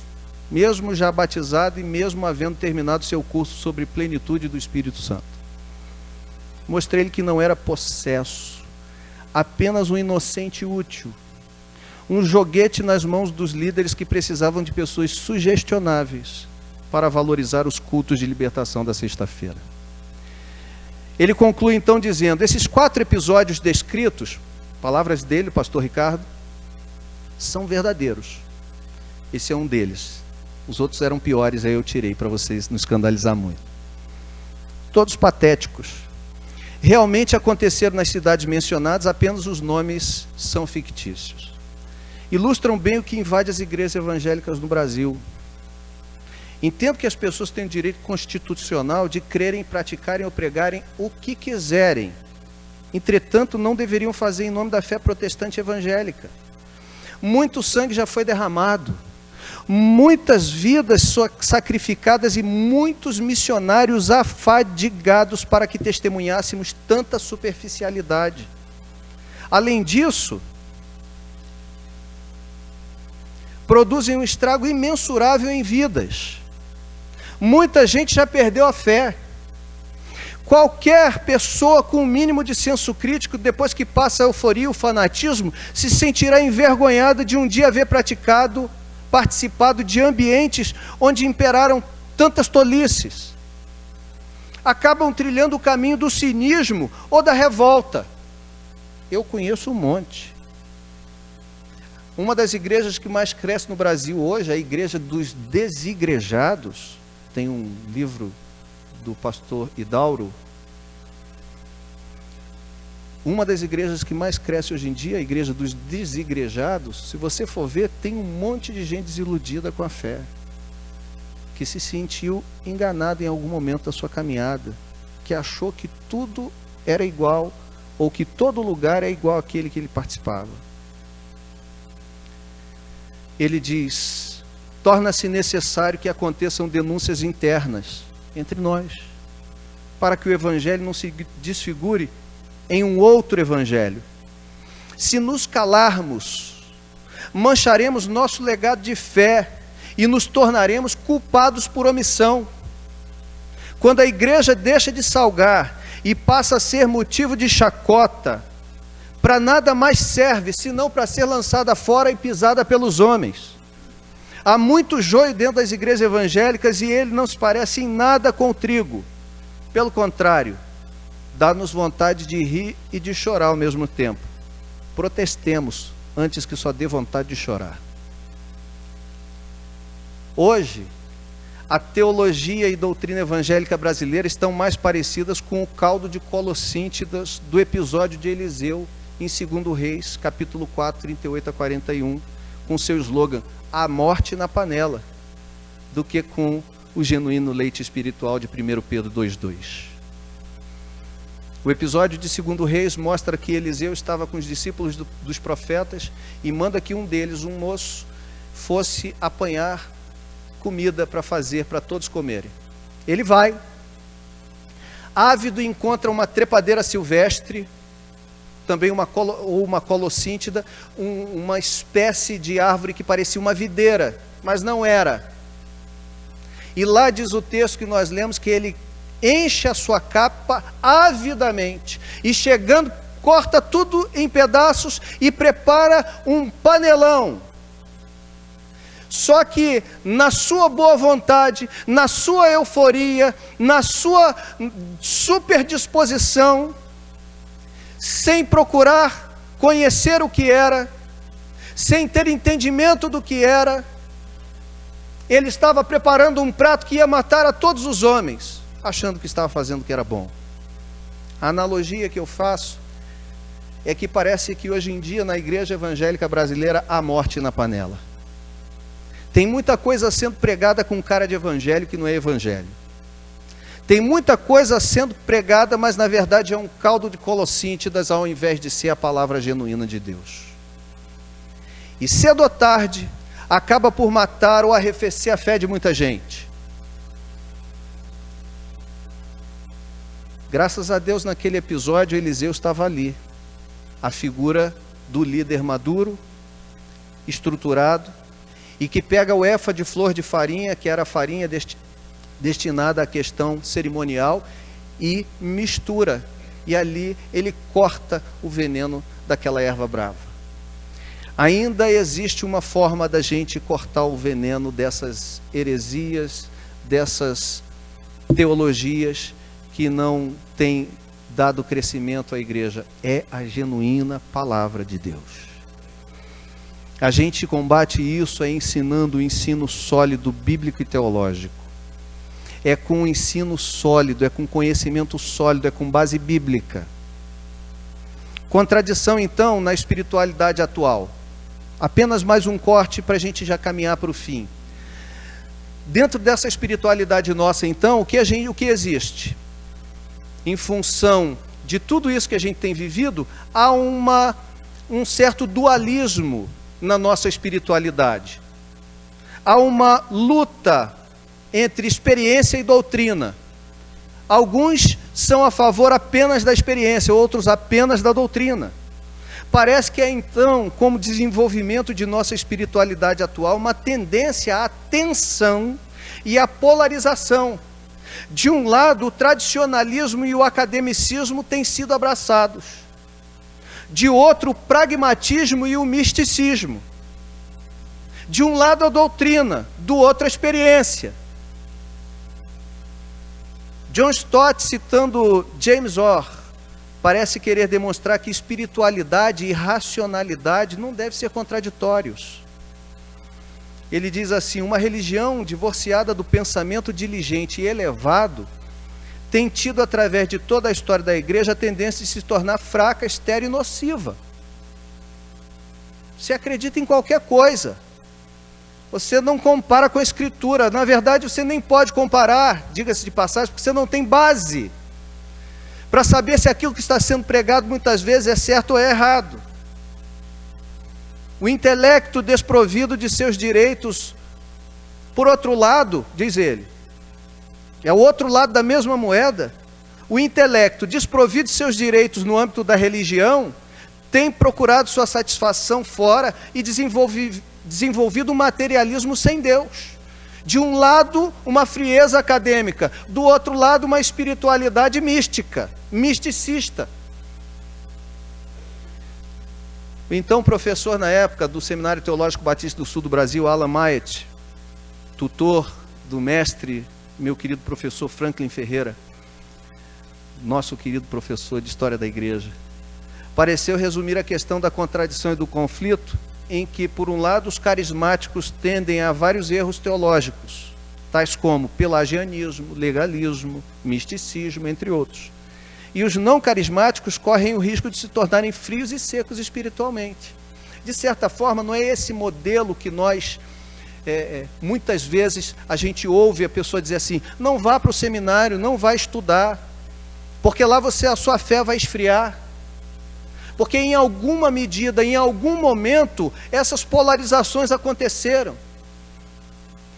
mesmo já batizado e mesmo havendo terminado seu curso sobre plenitude do Espírito Santo. Mostrei-lhe que não era possesso, apenas um inocente útil, um joguete nas mãos dos líderes que precisavam de pessoas sugestionáveis para valorizar os cultos de libertação da sexta-feira. Ele conclui então dizendo: esses 4 episódios descritos, palavras dele, o pastor Ricardo, são verdadeiros. Esse é um deles. Os outros eram piores, aí eu tirei para vocês não escandalizar muito. Todos patéticos. Realmente aconteceram nas cidades mencionadas, apenas os nomes são fictícios. Ilustram bem o que invade as igrejas evangélicas no Brasil. Entendo que as pessoas têm o direito constitucional de crerem, praticarem ou pregarem o que quiserem. Entretanto, não deveriam fazer em nome da fé protestante evangélica. Muito sangue já foi derramado, muitas vidas sacrificadas e muitos missionários afadigados para que testemunhássemos tanta superficialidade. Além disso, produzem um estrago imensurável em vidas. Muita gente já perdeu a fé. Qualquer pessoa com um mínimo de senso crítico, depois que passa a euforia e o fanatismo, se sentirá envergonhada de um dia haver participado de ambientes onde imperaram tantas tolices. Acabam trilhando o caminho do cinismo ou da revolta. Eu conheço um monte. Uma das igrejas que mais cresce no Brasil hoje é a Igreja dos Desigrejados. Tem um livro do pastor Hidauro. Uma das igrejas que mais cresce hoje em dia é a Igreja dos Desigrejados. Se você for ver, tem um monte de gente desiludida com a fé, que se sentiu enganado em algum momento da sua caminhada, que achou que tudo era igual, ou que todo lugar é igual àquele que ele participava. Ele diz: torna-se necessário que aconteçam denúncias internas entre nós, para que o Evangelho não se desfigure em um outro Evangelho. Se nos calarmos, mancharemos nosso legado de fé e nos tornaremos culpados por omissão. Quando a igreja deixa de salgar e passa a ser motivo de chacota, para nada mais serve senão para ser lançada fora e pisada pelos homens. Há muito joio dentro das igrejas evangélicas e ele não se parece em nada com o trigo. Pelo contrário, dá-nos vontade de rir e de chorar ao mesmo tempo. Protestemos antes que só dê vontade de chorar. Hoje, a teologia e doutrina evangélica brasileira estão mais parecidas com o caldo de colossíntidas do episódio de Eliseu em 2 Reis, capítulo 4, 38 a 41, com seu slogan, a morte na panela, do que com o genuíno leite espiritual de 1 Pedro 2,2. O episódio de 2 Reis mostra que Eliseu estava com os discípulos dos profetas e manda que um deles, um moço, fosse apanhar comida para fazer para todos comerem. Ele vai, ávido, encontra uma trepadeira silvestre, também uma colossíntida, uma espécie de árvore que parecia uma videira, mas não era. E lá diz o texto que nós lemos que ele enche a sua capa avidamente, e chegando, corta tudo em pedaços e prepara um panelão. Só que na sua boa vontade, na sua euforia, na sua super disposição, sem procurar conhecer o que era, sem ter entendimento do que era, ele estava preparando um prato que ia matar a todos os homens, achando que estava fazendo o que era bom. A analogia que eu faço é que parece que hoje em dia na igreja evangélica brasileira há morte na panela. Tem muita coisa sendo pregada com cara de evangelho que não é evangelho. Tem muita coisa sendo pregada, mas na verdade é um caldo de colossíntidas ao invés de ser a palavra genuína de Deus. E cedo ou tarde, acaba por matar ou arrefecer a fé de muita gente. Graças a Deus, naquele episódio, Eliseu estava ali. A figura do líder maduro, estruturado, e que pega o éfa de flor de farinha, que era a farinha destinada à questão cerimonial, e mistura. E ali ele corta o veneno daquela erva brava. Ainda existe uma forma da gente cortar o veneno dessas heresias, dessas teologias que não têm dado crescimento à igreja. É a genuína palavra de Deus. A gente combate isso ensinando o ensino sólido, bíblico e teológico. É com o ensino sólido, é com conhecimento sólido, é com base bíblica. Contradição, então, na espiritualidade atual. Apenas mais um corte para a gente já caminhar para o fim. Dentro dessa espiritualidade nossa, então, o que existe? Em função de tudo isso que a gente tem vivido, há um certo dualismo na nossa espiritualidade. Há uma luta entre experiência e doutrina. Alguns são a favor apenas da experiência, outros apenas da doutrina. Parece que é então, como desenvolvimento de nossa espiritualidade atual, uma tendência à tensão e à polarização. De um lado, o tradicionalismo e o academicismo têm sido abraçados. De outro, o pragmatismo e o misticismo. De um lado, a doutrina, do outro, a experiência. John Stott, citando James Orr, parece querer demonstrar que espiritualidade e racionalidade não devem ser contraditórios. Ele diz assim: uma religião divorciada do pensamento diligente e elevado tem tido, através de toda a história da igreja, a tendência de se tornar fraca, estéril e nociva. Você acredita em qualquer coisa. Você não compara com a Escritura. Na verdade, você nem pode comparar, diga-se de passagem, porque você não tem base para saber se aquilo que está sendo pregado muitas vezes é certo ou é errado. O intelecto desprovido de seus direitos, por outro lado, diz ele, é o outro lado da mesma moeda, o intelecto desprovido de seus direitos no âmbito da religião, tem procurado sua satisfação fora e desenvolvido um materialismo sem Deus. De um lado, uma frieza acadêmica, do outro lado, uma espiritualidade mística, misticista. Então, o professor na época do Seminário Teológico Batista do Sul do Brasil, Alan Myatt, tutor do mestre, meu querido professor Franklin Ferreira, nosso querido professor de História da Igreja, pareceu resumir a questão da contradição e do conflito em que, por um lado, os carismáticos tendem a vários erros teológicos, tais como pelagianismo, legalismo, misticismo, entre outros. E os não carismáticos correm o risco de se tornarem frios e secos espiritualmente. De certa forma, não é esse modelo que nós, muitas vezes, a gente ouve a pessoa dizer assim: não vá para o seminário, não vá estudar, porque lá a sua fé vai esfriar. Porque em alguma medida, em algum momento, essas polarizações aconteceram.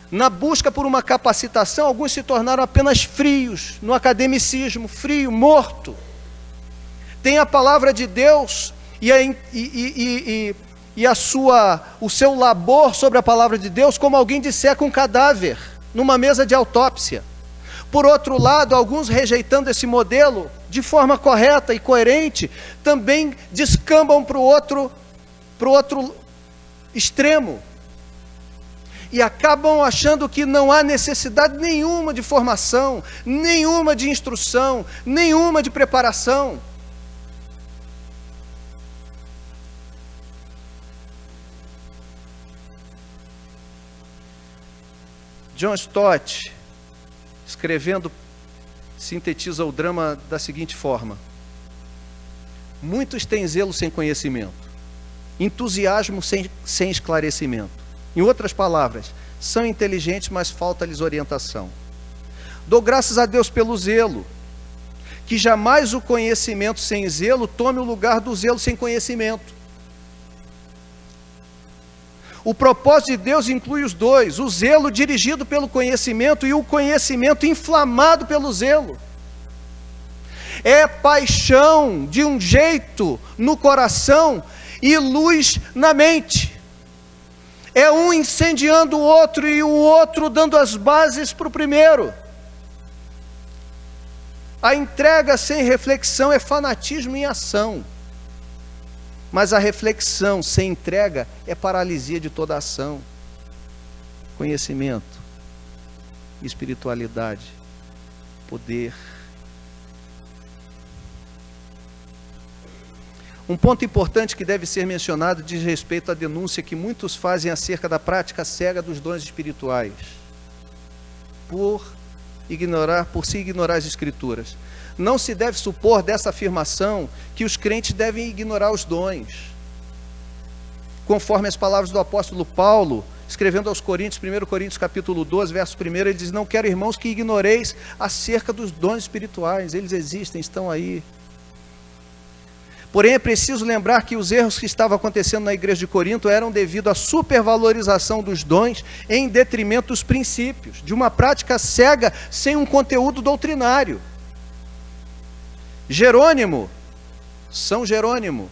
Na busca por uma capacitação, alguns se tornaram apenas frios, no academicismo, frio, morto. Tem a palavra de Deus o seu labor sobre a palavra de Deus como alguém disseca um cadáver numa mesa de autópsia. Por outro lado, alguns rejeitando esse modelo de forma correta e coerente, também descambam para o outro extremo. E acabam achando que não há necessidade nenhuma de formação, nenhuma de instrução, nenhuma de preparação. John Stott, escrevendo, sintetiza o drama da seguinte forma: muitos têm zelo sem conhecimento, entusiasmo sem esclarecimento. Em outras palavras, são inteligentes, mas falta-lhes orientação. Dou graças a Deus pelo zelo, que jamais o conhecimento sem zelo tome o lugar do zelo sem conhecimento. O propósito de Deus inclui os dois: o zelo dirigido pelo conhecimento e o conhecimento inflamado pelo zelo. É paixão de um jeito no coração e luz na mente. É um incendiando o outro e o outro dando as bases para o primeiro. A entrega sem reflexão é fanatismo em ação. Mas a reflexão sem entrega é paralisia de toda ação. Conhecimento, espiritualidade, poder. Um ponto importante que deve ser mencionado diz respeito à denúncia que muitos fazem acerca da prática cega dos dons espirituais, por se ignorar as Escrituras. Não se deve supor dessa afirmação que os crentes devem ignorar os dons. Conforme as palavras do apóstolo Paulo, escrevendo aos Coríntios, 1 Coríntios capítulo 12, verso 1, ele diz: não quero, irmãos, que ignoreis acerca dos dons espirituais, eles existem, estão aí. Porém, é preciso lembrar que os erros que estavam acontecendo na igreja de Corinto eram devido à supervalorização dos dons em detrimento dos princípios, de uma prática cega sem um conteúdo doutrinário. São Jerônimo,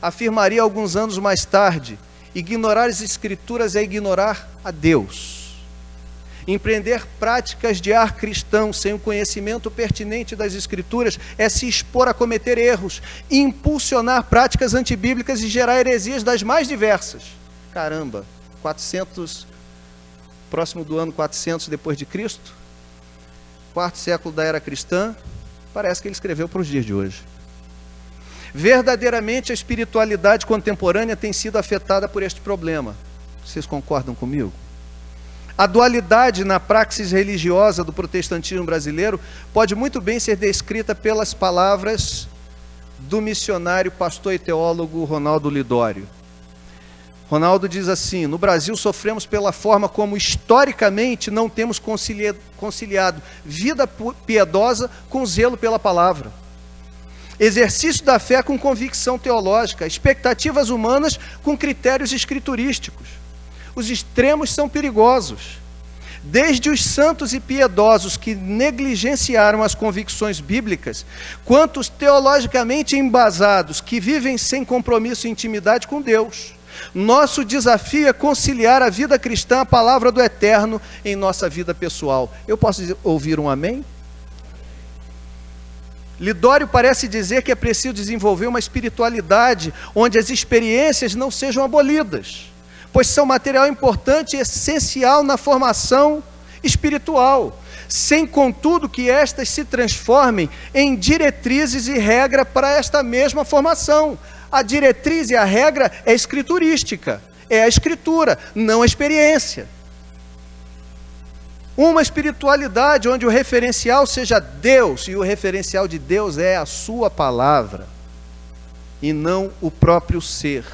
afirmaria alguns anos mais tarde: ignorar as Escrituras é ignorar a Deus. Empreender práticas de ar cristão sem o conhecimento pertinente das Escrituras é se expor a cometer erros, impulsionar práticas antibíblicas e gerar heresias das mais diversas. Caramba, 400, próximo do ano 400 depois de Cristo, quarto século da era cristã, parece que ele escreveu para os dias de hoje. Verdadeiramente a espiritualidade contemporânea tem sido afetada por este problema. Vocês concordam comigo? A dualidade na praxis religiosa do protestantismo brasileiro pode muito bem ser descrita pelas palavras do missionário, pastor e teólogo Ronaldo Lidório. Ronaldo diz assim: no Brasil sofremos pela forma como historicamente não temos conciliado vida piedosa com zelo pela palavra, exercício da fé com convicção teológica, expectativas humanas com critérios escriturísticos. Os extremos são perigosos. Desde os santos e piedosos que negligenciaram as convicções bíblicas, quanto os teologicamente embasados que vivem sem compromisso e intimidade com Deus. Nosso desafio é conciliar a vida cristã, a palavra do Eterno, em nossa vida pessoal. Eu posso ouvir um amém? Lidório parece dizer que é preciso desenvolver uma espiritualidade onde as experiências não sejam abolidas, pois são material importante e essencial na formação espiritual, sem contudo que estas se transformem em diretrizes e regra para esta mesma formação. A diretriz e a regra é escriturística, é a escritura, não a experiência. Uma espiritualidade onde o referencial seja Deus, e o referencial de Deus é a sua palavra, e não o próprio ser,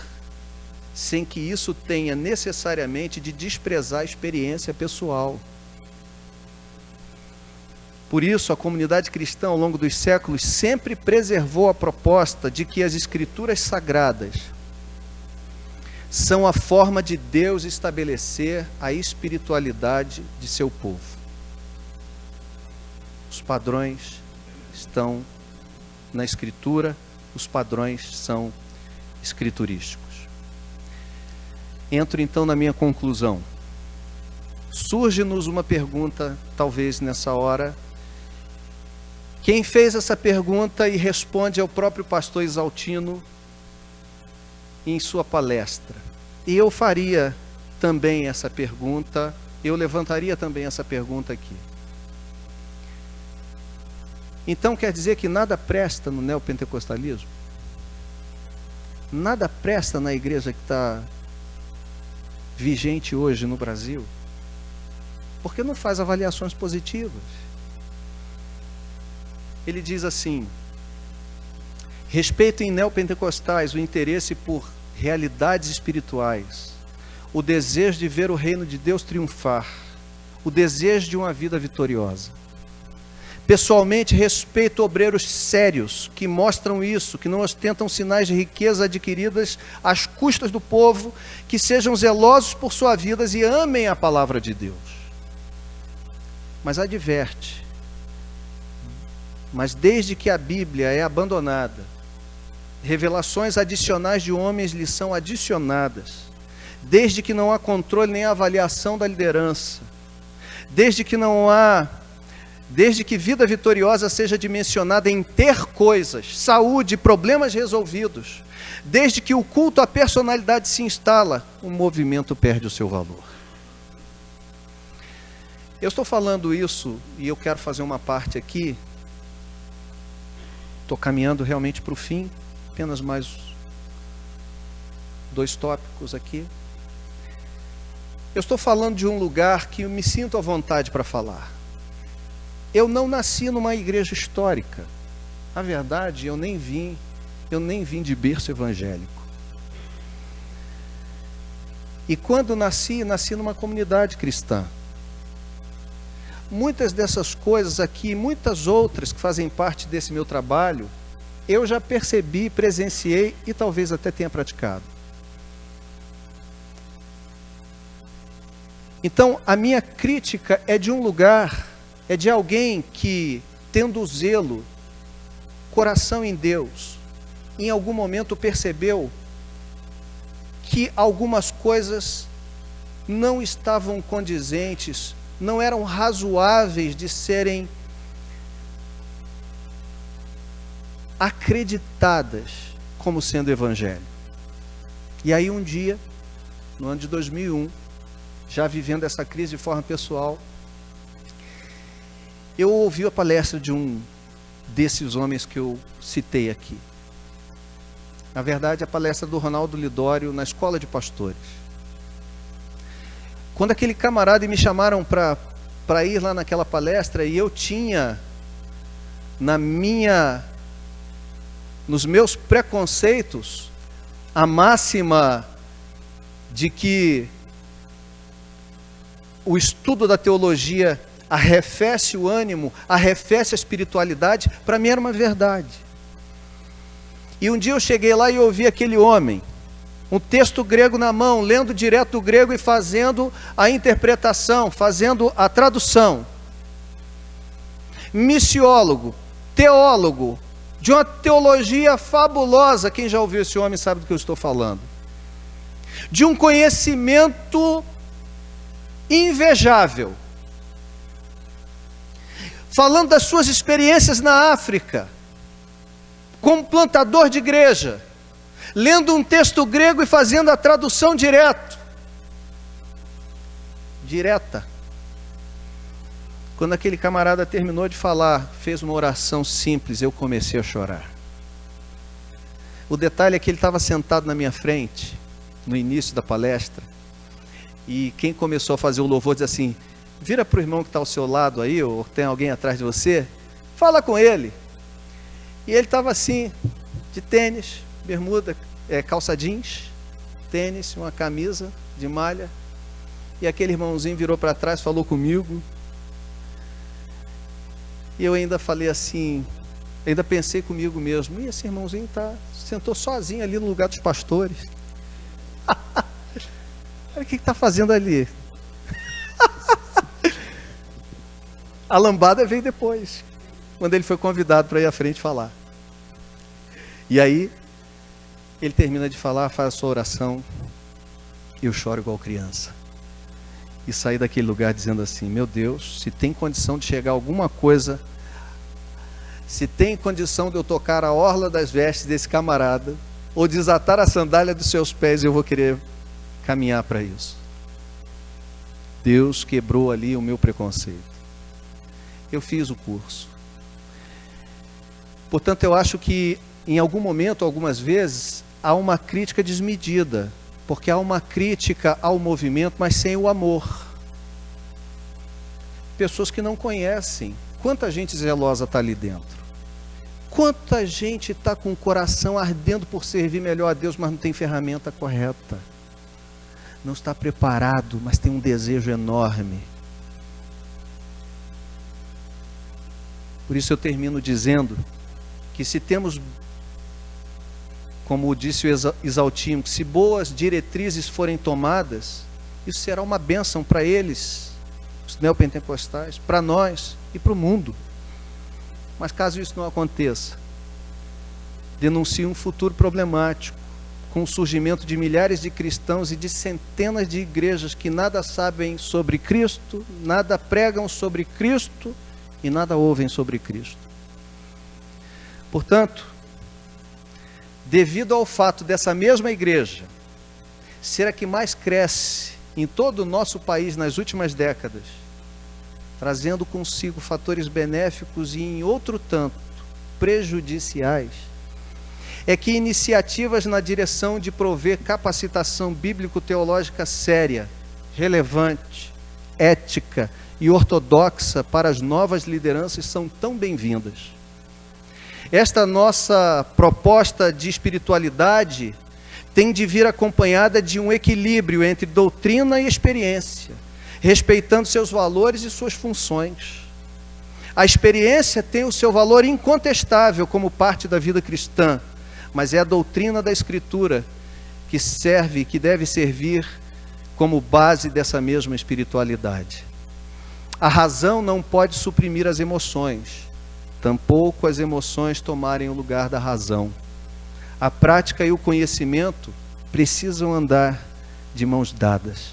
sem que isso tenha necessariamente de desprezar a experiência pessoal. Por isso, a comunidade cristã, ao longo dos séculos, sempre preservou a proposta de que as Escrituras Sagradas são a forma de Deus estabelecer a espiritualidade de seu povo. Os padrões estão na Escritura, os padrões são escriturísticos. Entro então na minha conclusão. Surge-nos uma pergunta, talvez nessa hora. Quem fez essa pergunta e responde é o próprio pastor Exaltino em sua palestra. E eu faria também essa pergunta, eu levantaria também essa pergunta aqui. Então quer dizer que nada presta no neopentecostalismo? Nada presta na igreja que está vigente hoje no Brasil? Porque não faz avaliações positivas. Ele diz assim: respeito em neopentecostais o interesse por realidades espirituais, o desejo de ver o reino de Deus triunfar, o desejo de uma vida vitoriosa. Pessoalmente, respeito obreiros sérios que mostram isso, que não ostentam sinais de riqueza adquiridas às custas do povo, que sejam zelosos por suas vidas e amem a palavra de Deus. Mas adverte: mas desde que a Bíblia é abandonada, revelações adicionais de homens lhe são adicionadas, desde que não há controle nem avaliação da liderança, desde que vida vitoriosa seja dimensionada em ter coisas, saúde, problemas resolvidos, desde que o culto à personalidade se instala, o movimento perde o seu valor. Eu estou falando isso e eu quero fazer uma parte aqui. Estou caminhando realmente para o fim, apenas mais 2 tópicos aqui. Eu estou falando de um lugar que eu me sinto à vontade para falar. Eu não nasci numa igreja histórica. Na verdade, eu nem vim de berço evangélico. E quando nasci numa comunidade cristã. Muitas dessas coisas aqui, muitas outras que fazem parte desse meu trabalho, eu já percebi, presenciei e talvez até tenha praticado. Então, a minha crítica é de um lugar, é de alguém que, tendo zelo, coração em Deus, em algum momento percebeu que algumas coisas não estavam condizentes, não eram razoáveis de serem acreditadas como sendo evangelho. E aí um dia, no ano de 2001, já vivendo essa crise de forma pessoal, eu ouvi a palestra de um desses homens que eu citei aqui. Na verdade, a palestra do Ronaldo Lidório na Escola de Pastores. Quando aquele camarada me chamaram para ir lá naquela palestra, e eu tinha nos meus preconceitos a máxima de que o estudo da teologia arrefece o ânimo, arrefece a espiritualidade, para mim era uma verdade. E um dia eu cheguei lá e ouvi aquele homem, um texto grego na mão, lendo direto do grego e fazendo a interpretação, fazendo a tradução. Missiólogo, teólogo, de uma teologia fabulosa. Quem já ouviu esse homem sabe do que eu estou falando. De um conhecimento invejável. Falando das suas experiências na África, como plantador de igreja, lendo um texto grego e fazendo a tradução direto, direta. Quando aquele camarada terminou de falar, fez uma oração simples, eu comecei a chorar. O detalhe é que ele estava sentado na minha frente, no início da palestra, e quem começou a fazer o louvor diz assim: vira para o irmão que está ao seu lado aí, ou tem alguém atrás de você, fala com ele. E ele estava assim, de tênis, bermuda, calça jeans, tênis, uma camisa de malha, e aquele irmãozinho virou para trás, falou comigo, e eu ainda falei assim, ainda pensei comigo mesmo, e esse irmãozinho sentou sozinho ali no lugar dos pastores. O que está fazendo ali? A lambada veio depois, quando ele foi convidado para ir à frente falar. E aí, ele termina de falar, faz a sua oração, e eu choro igual criança. E saí daquele lugar dizendo assim: meu Deus, se tem condição de chegar alguma coisa, se tem condição de eu tocar a orla das vestes desse camarada, ou desatar a sandália dos seus pés, eu vou querer caminhar para isso. Deus quebrou ali o meu preconceito. Eu fiz o curso. Portanto, eu acho que em algum momento, algumas vezes, há uma crítica desmedida, porque há uma crítica ao movimento, mas sem o amor. Pessoas que não conhecem. Quanta gente zelosa está ali dentro. Quanta gente está com o coração ardendo por servir melhor a Deus, mas não tem ferramenta correta. Não está preparado, mas tem um desejo enorme. Por isso eu termino dizendo que se temos, como disse o Exaltino, que se boas diretrizes forem tomadas, isso será uma bênção para eles, os neopentecostais, para nós e para o mundo. Mas caso isso não aconteça, denuncia um futuro problemático, com o surgimento de milhares de cristãos e de centenas de igrejas que nada sabem sobre Cristo, nada pregam sobre Cristo e nada ouvem sobre Cristo. Portanto, devido ao fato dessa mesma igreja ser a que mais cresce em todo o nosso país nas últimas décadas, trazendo consigo fatores benéficos e em outro tanto prejudiciais, é que iniciativas na direção de prover capacitação bíblico-teológica séria, relevante, ética e ortodoxa para as novas lideranças são tão bem-vindas. Esta nossa proposta de espiritualidade tem de vir acompanhada de um equilíbrio entre doutrina e experiência, respeitando seus valores e suas funções. A experiência tem o seu valor incontestável como parte da vida cristã, mas é a doutrina da Escritura que serve, que deve servir como base dessa mesma espiritualidade. A razão não pode suprimir as emoções, tampouco as emoções tomarem o lugar da razão. A prática e o conhecimento precisam andar de mãos dadas.